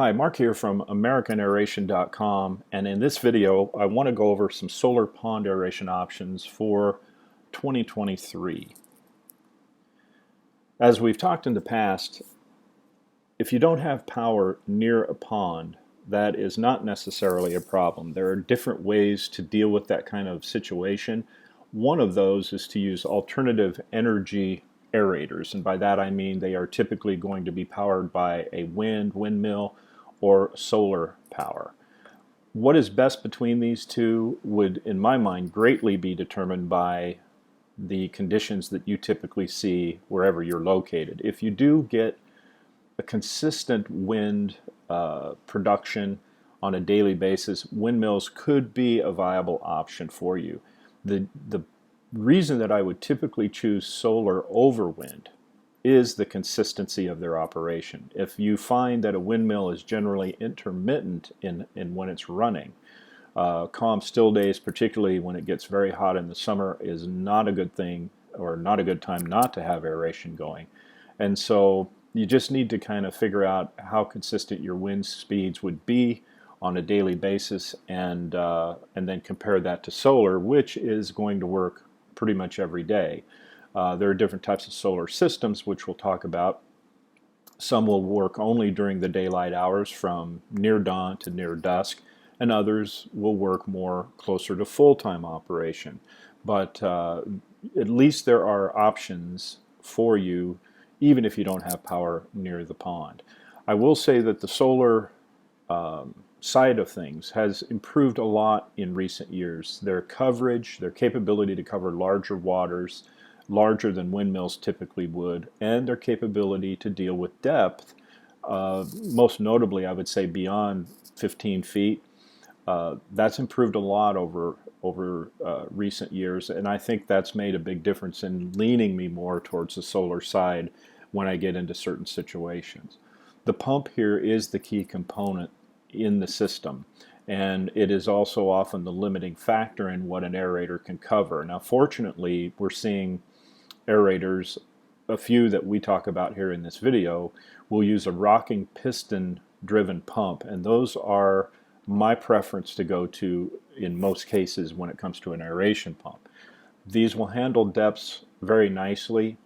Hi, Mark here from AmericanAeration.com, and in this video I want to go over some solar pond aeration options for 2023. As we've talked in the past, if you don't have power near a pond, that is not necessarily a problem. There are different ways to deal with that kind of situation. One of those is to use alternative energy aerators, and by that I mean they are typically going to be powered by a windmill, or solar power. What is best between these two would, in my mind, greatly be determined by the conditions that you typically see wherever you're located. If you do get a consistent wind production on a daily basis, windmills could be a viable option for you. The reason that I would typically choose solar over wind is the consistency of their operation. If you find that a windmill is generally intermittent in when it's running, calm, still days, particularly when it gets very hot in the summer, is not a good thing or not a good time not to have aeration going. And so you just need to kind of figure out how consistent your wind speeds would be on a daily basis, and then compare that to solar, which is going to work pretty much every day. There are different types of solar systems, which we'll talk about. Some will work only during the daylight hours from near dawn to near dusk, and others will work more closer to full-time operation. But at least there are options for you, even if you don't have power near the pond. I will say that the solar side of things has improved a lot in recent years. Their coverage, their capability to cover larger waters, larger than windmills typically would, and their capability to deal with depth, most notably I would say beyond 15 feet. That's improved a lot over recent years, and I think that's made a big difference in leaning me more towards the solar side when I get into certain situations. The pump here is the key component in the system, and it is also often the limiting factor in what an aerator can cover. Now fortunately, we're seeing aerators, a few that we talk about here in this video, will use a rocking piston driven pump, and those are my preference to go to in most cases when it comes to an aeration pump. These will handle depths very nicely,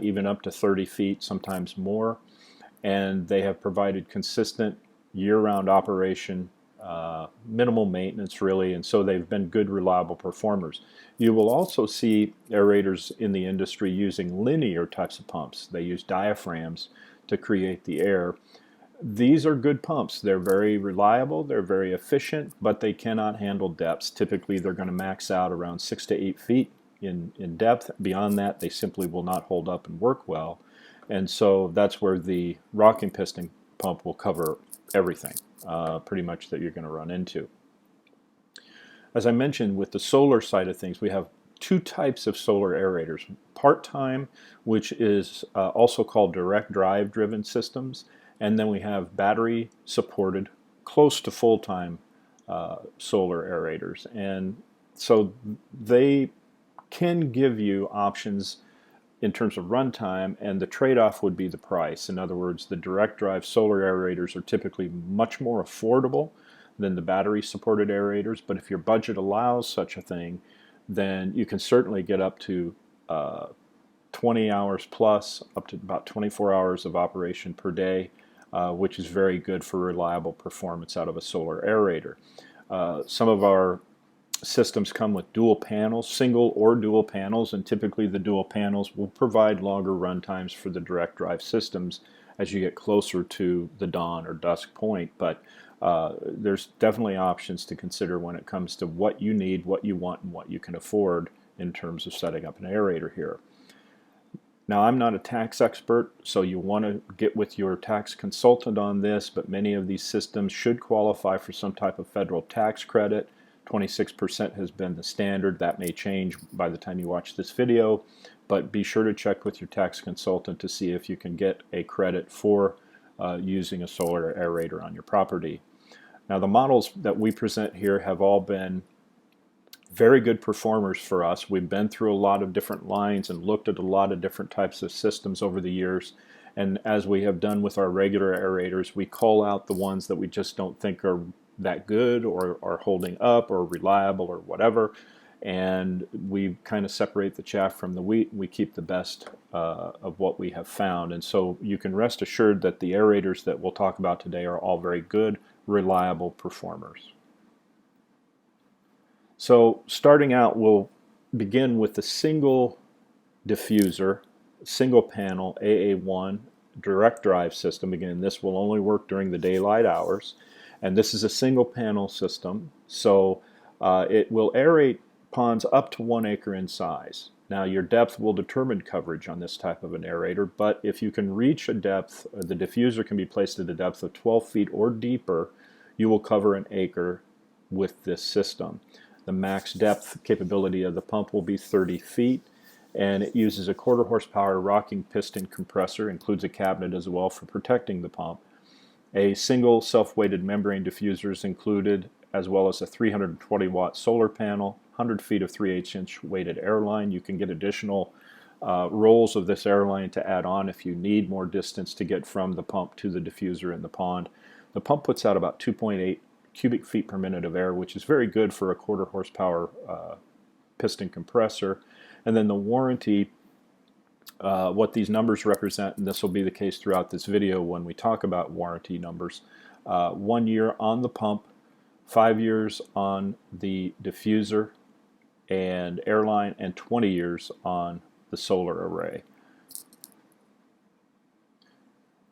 even up to 30 feet, sometimes more, and they have provided consistent year-round operation, minimal maintenance really, and so they've been good, reliable performers. You will also see aerators in the industry using linear types of pumps. They use diaphragms to create the air. These are good pumps. They're very reliable, they're very efficient, but they cannot handle depths. Typically they're going to max out around 6 to 8 feet in depth. Beyond that, they simply will not hold up and work well. And so that's where the rocking piston pump will cover everything pretty much that you're going to run into. As I mentioned, with the solar side of things, we have two types of solar aerators. Part-time, which is also called direct drive driven systems, and then we have battery supported, close to full-time solar aerators. And so they can give you options in terms of runtime, and the trade-off would be the price. In other words, the direct drive solar aerators are typically much more affordable than the battery supported aerators, but if your budget allows such a thing, then you can certainly get up to 20 hours plus, up to about 24 hours of operation per day, which is very good for reliable performance out of a solar aerator. Some of our systems come with dual panels, single or dual panels, and typically the dual panels will provide longer run times for the direct drive systems as you get closer to the dawn or dusk point. But there's definitely options to consider when it comes to what you need, what you want, and what you can afford in terms of setting up an aerator here. Now, I'm not a tax expert, so you want to get with your tax consultant on this, but many of these systems should qualify for some type of federal tax credit. 26% has been the standard. That may change by the time you watch this video, but be sure to check with your tax consultant to see if you can get a credit for using a solar aerator on your property. Now, the models that we present here have all been very good performers for us. We've been through a lot of different lines and looked at a lot of different types of systems over the years, And as we have done with our regular aerators, we call out the ones that we just don't think are that good or are holding up or reliable or whatever, and we kind of separate the chaff from the wheat. We keep the best of what we have found, and so you can rest assured that the aerators that we'll talk about today are all very good, reliable performers. So starting out, we'll begin with the single diffuser, single panel AA1 direct drive system. Again, this will only work during the daylight hours, and this is a single panel system, so it will aerate ponds up to 1 acre in size. Now your depth will determine coverage on this type of an aerator, but if you can reach a depth, the diffuser can be placed at a depth of 12 feet or deeper, you will cover an acre with this system. The max depth capability of the pump will be 30 feet, and it uses a 1/4 horsepower rocking piston compressor, includes a cabinet as well for protecting the pump. A single self-weighted membrane diffuser is included, as well as a 320 watt solar panel, 100 feet of 3/8 inch weighted airline. You can get additional rolls of this airline to add on if you need more distance to get from the pump to the diffuser in the pond. The pump puts out about 2.8 cubic feet per minute of air, which is very good for a 1/4 horsepower piston compressor. And then the warranty, what these numbers represent, and this will be the case throughout this video when we talk about warranty numbers, 1 year on the pump, 5 years on the diffuser and airline, and 20 years on the solar array.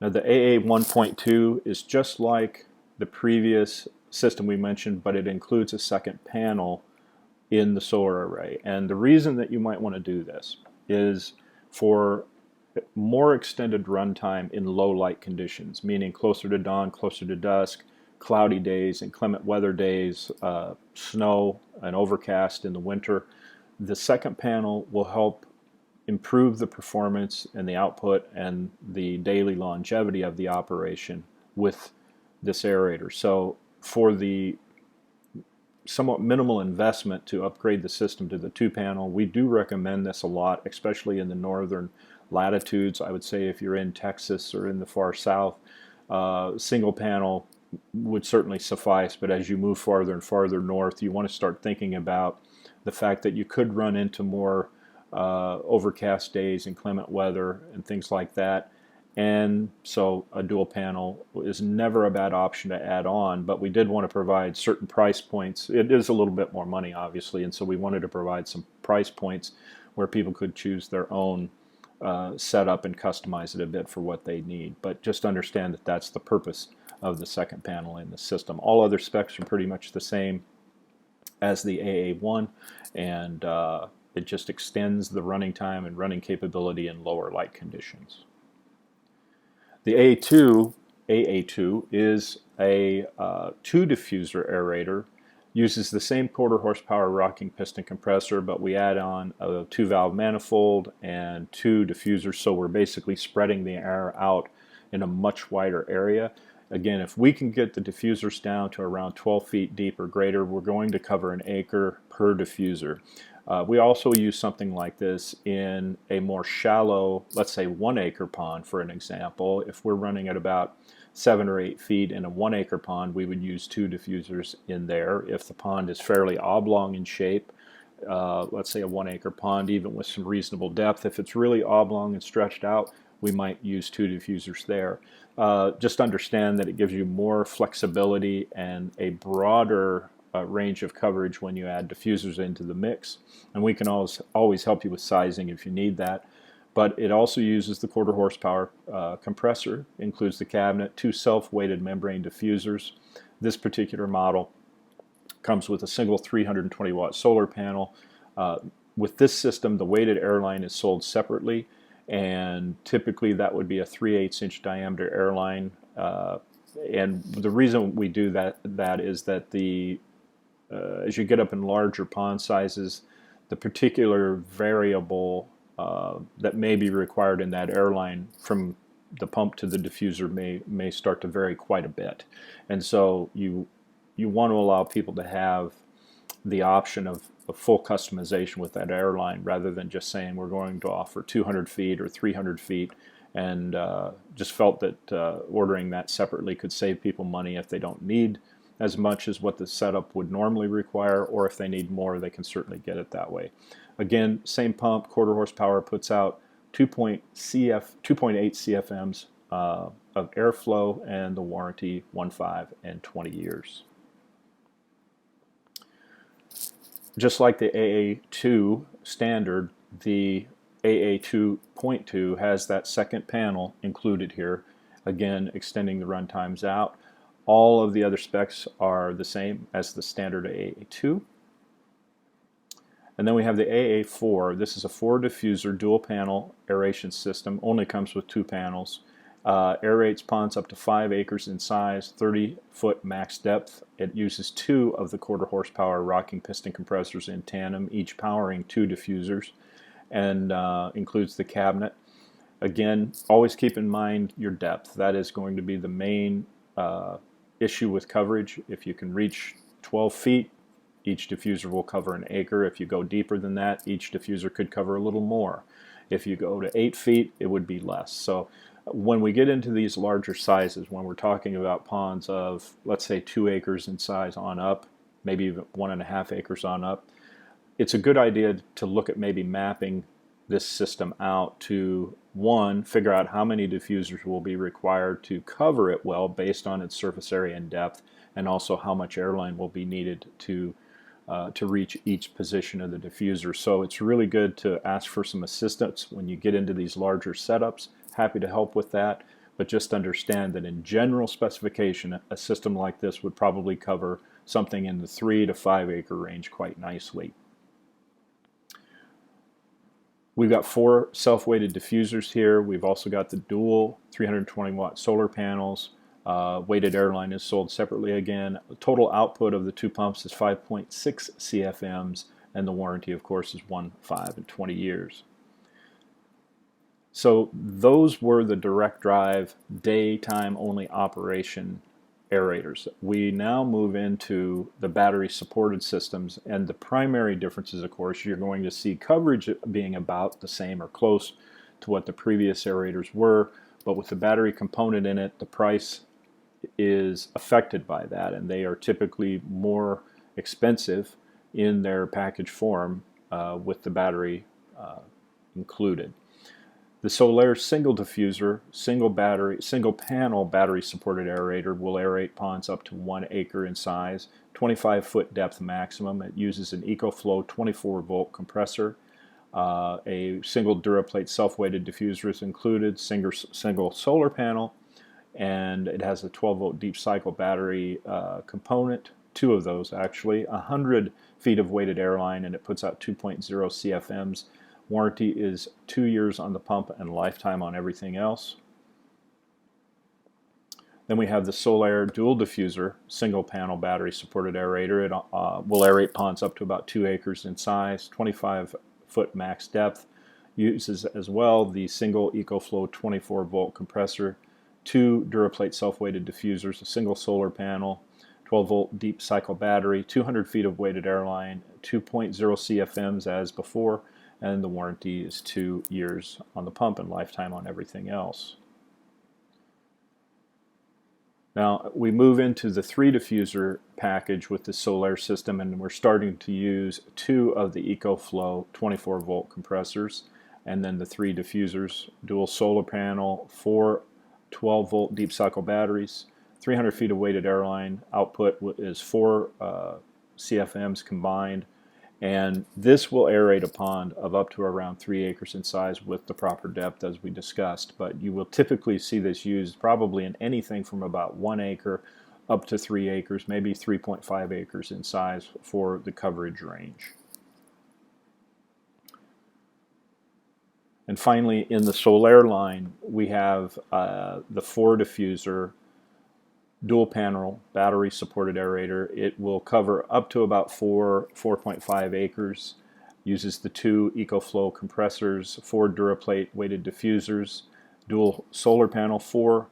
Now the AA 1.2 is just like the previous system we mentioned, but it includes a second panel in the solar array. And the reason that you might want to do this is for more extended runtime in low light conditions, meaning closer to dawn, closer to dusk, cloudy days, inclement weather days, snow and overcast in the winter. The second panel will help improve the performance and the output and the daily longevity of the operation with this aerator. So for the somewhat minimal investment to upgrade the system to the 2-panel, we do recommend this a lot, especially in the northern latitudes. I would say if you're in Texas or in the far south, single panel would certainly suffice, but as you move farther and farther north, you want to start thinking about the fact that you could run into more overcast days, inclement weather, and things like that. And so a dual panel is never a bad option to add on, but we did want to provide certain price points. It is a little bit more money, obviously, and so we wanted to provide some price points where people could choose their own setup and customize it a bit for what they need. But just understand that that's the purpose of the second panel in the system. All other specs are pretty much the same as the AA1, and it just extends the running time and running capability in lower light conditions. The AA2 is a 2-diffuser aerator, uses the same 1/4 horsepower rocking piston compressor, but we add on a 2-valve manifold and 2 diffusers, so we're basically spreading the air out in a much wider area. Again, if we can get the diffusers down to around 12 feet deep or greater, we're going to cover an acre per diffuser. We also use something like this in a more shallow, let's say 1 acre pond, for an example. If we're running at about 7 or 8 feet in a 1 acre pond, we would use 2 diffusers in there. If the pond is fairly oblong in shape, let's say a 1 acre pond, even with some reasonable depth, if it's really oblong and stretched out, we might use 2 diffusers there. Just understand that it gives you more flexibility and a broader range of coverage when you add diffusers into the mix, and we can always help you with sizing if you need that. But it also uses the 1/4 horsepower compressor, includes the cabinet, 2 self-weighted membrane diffusers. This particular model comes with a single 320 watt solar panel. With this system, the weighted airline is sold separately, and typically that would be a 3/8 inch diameter airline. And the reason we do that is that as you get up in larger pond sizes, the particular variable that may be required in that airline from the pump to the diffuser may start to vary quite a bit. And so you want to allow people to have the option of full customization with that airline, rather than just saying we're going to offer 200 feet or 300 feet and just felt that ordering that separately could save people money if they don't need as much as what the setup would normally require, or if they need more, they can certainly get it that way. Again, same pump, quarter horsepower, puts out 2.8 CFMs of airflow, and the warranty 15 and 20 years. Just like the AA2 standard, the AA2.2 has that second panel included here, again extending the run times out. All of the other specs are the same as the standard AA2. And then we have the AA4. This is a 4-diffuser dual panel aeration system, only comes with 2 panels. Aerates ponds up to 5 acres in size, 30-foot max depth. It uses 2 of the quarter horsepower rocking piston compressors in tandem, each powering 2 diffusers, and includes the cabinet. Again, always keep in mind your depth. That is going to be the main issue with coverage. If you can reach 12 feet, each diffuser will cover an acre. If you go deeper than that, each diffuser could cover a little more. If you go to 8 feet, it would be less. So when we get into these larger sizes, when we're talking about ponds of, let's say, 2 acres in size on up, maybe even 1.5 acres on up, it's a good idea to look at maybe mapping this system out to, one, figure out how many diffusers will be required to cover it well based on its surface area and depth, and also how much airline will be needed to reach each position of the diffuser. So it's really good to ask for some assistance when you get into these larger setups. Happy to help with that, but just understand that in general specification, a system like this would probably cover something in the 3 to 5 acre range quite nicely. We've got 4 self-weighted diffusers here. We've also got the dual 320 watt solar panels. Weighted airline is sold separately again. The total output of the 2 pumps is 5.6 CFMs, and the warranty, of course, is 15 and 20 years. So those were the direct drive, daytime only operation aerators. We now move into the battery supported systems, and the primary differences, of course, you're going to see coverage being about the same or close to what the previous aerators were, but with the battery component in it, the price is affected by that, and they are typically more expensive in their package form with the battery included. The SOLAER single diffuser, single panel battery supported aerator will aerate ponds up to 1 acre in size, 25-foot depth maximum. It uses an EcoFlow 24-volt compressor. A single DuraPlate self-weighted diffuser is included, single solar panel, and it has a 12-volt deep cycle battery component, 2 of those actually, 100 feet of weighted airline, and it puts out 2.0 CFMs. Warranty is 2 years on the pump and lifetime on everything else. Then we have the SOLAER dual diffuser, single panel battery supported aerator. It will aerate ponds up to about 2 acres in size, 25-foot max depth. Uses as well the single EcoFlow 24-volt compressor, 2 DuraPlate self-weighted diffusers, a single solar panel, 12-volt deep cycle battery, 200 feet of weighted airline, 2.0 CFMs as before, and the warranty is 2 years on the pump and lifetime on everything else. Now we move into the 3 diffuser package with the SOLAER system, and we're starting to use 2 of the EcoFlow 24-volt compressors, and then the 3 diffusers, dual solar panel, 4 12-volt deep cycle batteries, 300 feet of weighted airline. Output is 4 CFMs combined, and this will aerate a pond of up to around 3 acres in size with the proper depth as we discussed, but you will typically see this used probably in anything from about 1 acre up to 3 acres, maybe 3.5 acres in size for the coverage range. And finally, in the SOLAER line, we have the 4 diffuser dual panel battery supported aerator. It will cover up to about 4.5 acres. Uses the 2 EcoFlow compressors, 4 DuraPlate weighted diffusers, dual solar panel, 4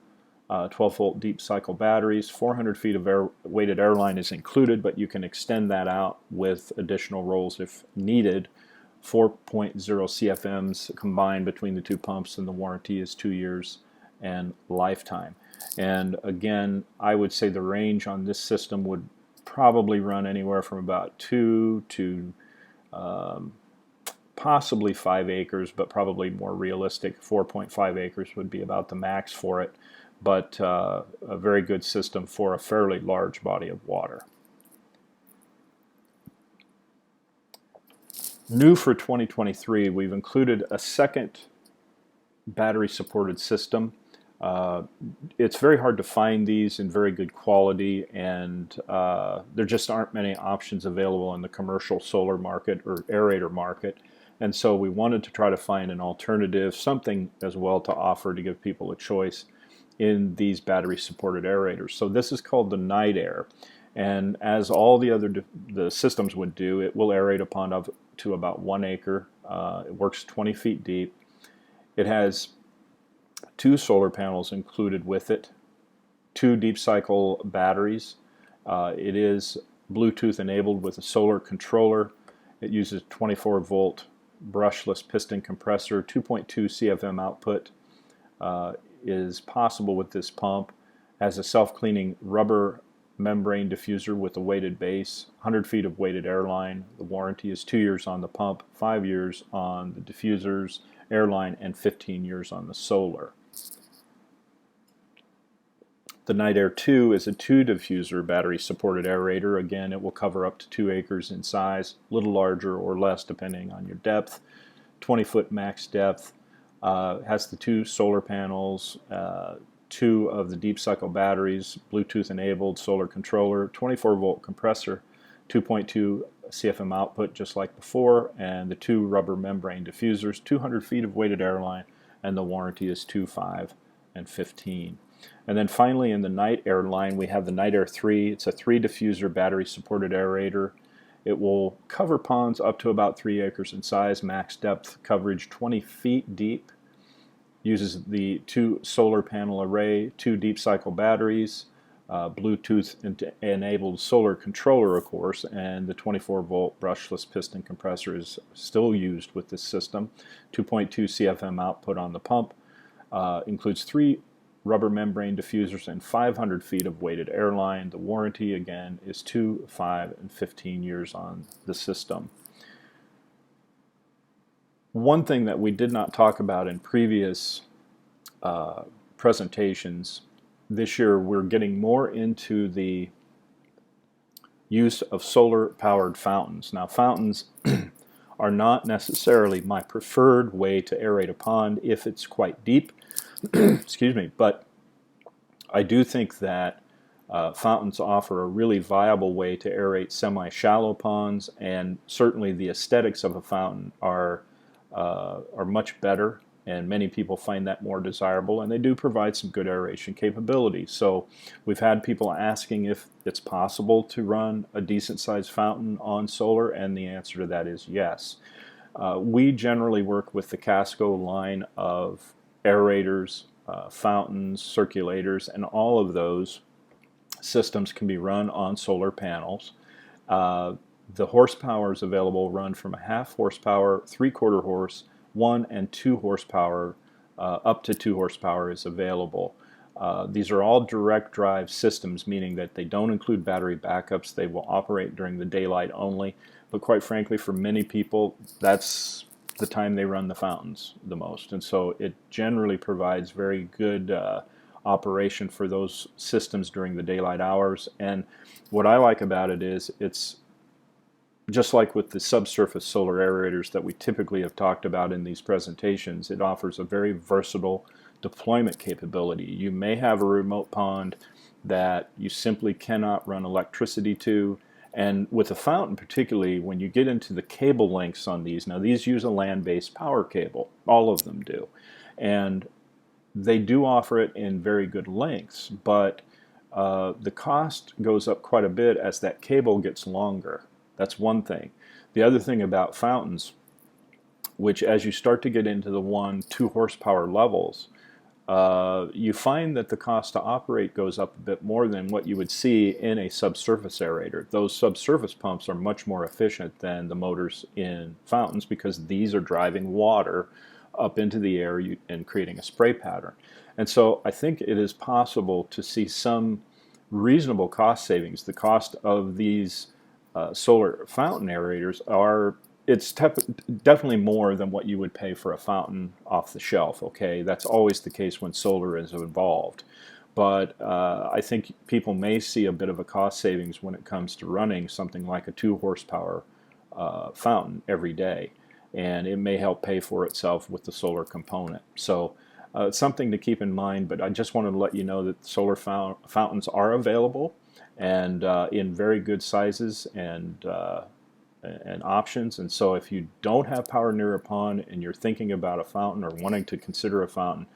12-volt deep cycle batteries, 400 feet of weighted airline is included, but you can extend that out with additional rolls if needed 4.0 CFMs combined between the two pumps, and the warranty is 2 years and lifetime. And again, I would say the range on this system would probably run anywhere from about 2 to possibly 5 acres, but probably more realistic 4.5 acres would be about the max for it, but a very good system for a fairly large body of water. New for 2023, we've included a second battery-supported system. It's very hard to find these in very good quality, and there just aren't many options available in the commercial solar market or aerator market. And so we wanted to try to find an alternative, something as well to offer to give people a choice in these battery-supported aerators. So this is called the Night Air, and as all the other the systems would do, it will aerate a pond up to about 1 acre. It works 20 feet deep. It has 2 solar panels included with it, 2 deep cycle batteries. It is Bluetooth enabled with a solar controller. It uses 24 volt brushless piston compressor. 2.2 CFM output is possible with this pump. Has a self-cleaning rubber membrane diffuser with a weighted base, 100 feet of weighted airline. The warranty is 2 years on the pump, 5 years on the diffusers, airline, and 15 years on the solar. The Night Air 2 is a 2 diffuser battery supported aerator. Again, it will cover up to 2 acres in size, a little larger or less depending on your depth. 20-foot max depth. Has the 2 solar panels, 2 of the deep cycle batteries, Bluetooth enabled solar controller, 24 volt compressor, 2.2 CFM output just like before, and the 2 rubber membrane diffusers, 200 feet of weighted airline, and the warranty is 2, 5, and 15. And then finally in the Night Air line we have the Night Air 3. It's a 3 diffuser battery supported aerator. It will cover ponds up to about 3 acres in size, max depth coverage 20 feet deep. Uses the 2 solar panel array, 2 deep cycle batteries, Bluetooth enabled solar controller of course, and the 24 volt brushless piston compressor is still used with this system. 2.2 CFM output on the pump. Includes 3 rubber membrane diffusers and 500 feet of weighted airline. The warranty again is 2, 5, and 15 years on the system. One thing that we did not talk about in previous presentations, this year we're getting more into the use of solar powered fountains. Now fountains are not necessarily my preferred way to aerate a pond if it's quite deep. Excuse me, but I do think that fountains offer a really viable way to aerate semi-shallow ponds, and certainly the aesthetics of a fountain are much better, and many people find that more desirable, and they do provide some good aeration capability. So we've had people asking if it's possible to run a decent sized fountain on solar, and the answer to that is yes. We generally work with the Casco line of aerators, fountains, circulators, and all of those systems can be run on solar panels. The horsepower is available run from a 1/2 horsepower, 3/4 horse, 1 and 2 horsepower, up to 2 horsepower is available. These are all direct drive systems, meaning that they don't include battery backups. They will operate during the daylight only, but quite frankly for many people that's the time they run the fountains the most, and so it generally provides very good operation for those systems during the daylight hours. And what I like about it is it's just like with the subsurface solar aerators that we typically have talked about in these presentations. It offers a very versatile deployment capability. You may have a remote pond that you simply cannot run electricity to, and with a fountain particularly, when you get into the cable lengths on these, now these use a land-based power cable, all of them do, and they do offer it in very good lengths, but the cost goes up quite a bit as that cable gets longer. That's one thing. The other thing about fountains, which as you start to get into the 1-2 horsepower levels, you find that the cost to operate goes up a bit more than what you would see in a subsurface aerator. Those subsurface pumps are much more efficient than the motors in fountains because these are driving water up into the air and creating a spray pattern. And so I think it is possible to see some reasonable cost savings. The cost of these solar fountain aerators are definitely more than what you would pay for a fountain off the shelf. Okay, that's always the case when solar is involved. But I think people may see a bit of a cost savings when it comes to running something like a 2 horsepower fountain every day, and it may help pay for itself with the solar component. So it's something to keep in mind, but I just wanted to let you know that solar fountains are available and in very good sizes and options. And so if you don't have power near a pond and you're thinking about a fountain or wanting to consider a fountain,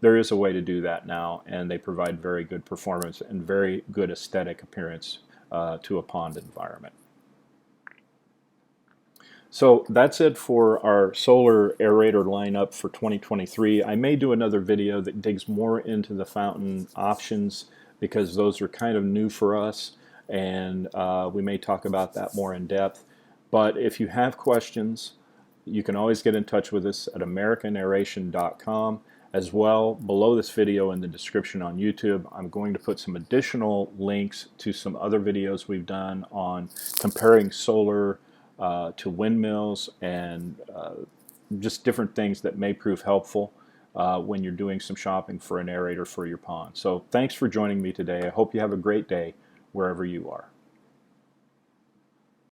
there is a way to do that now, and they provide very good performance and very good aesthetic appearance to a pond environment. So that's it for our solar aerator lineup for 2023. I may do another video that digs more into the fountain options because those are kind of new for us, and we may talk about that more in depth. But if you have questions, you can always get in touch with us at americanaeration.com. As well, below this video in the description on YouTube, I'm going to put some additional links to some other videos we've done on comparing solar to windmills and just different things that may prove helpful when you're doing some shopping for an aerator for your pond. So thanks for joining me today. I hope you have a great day wherever you are.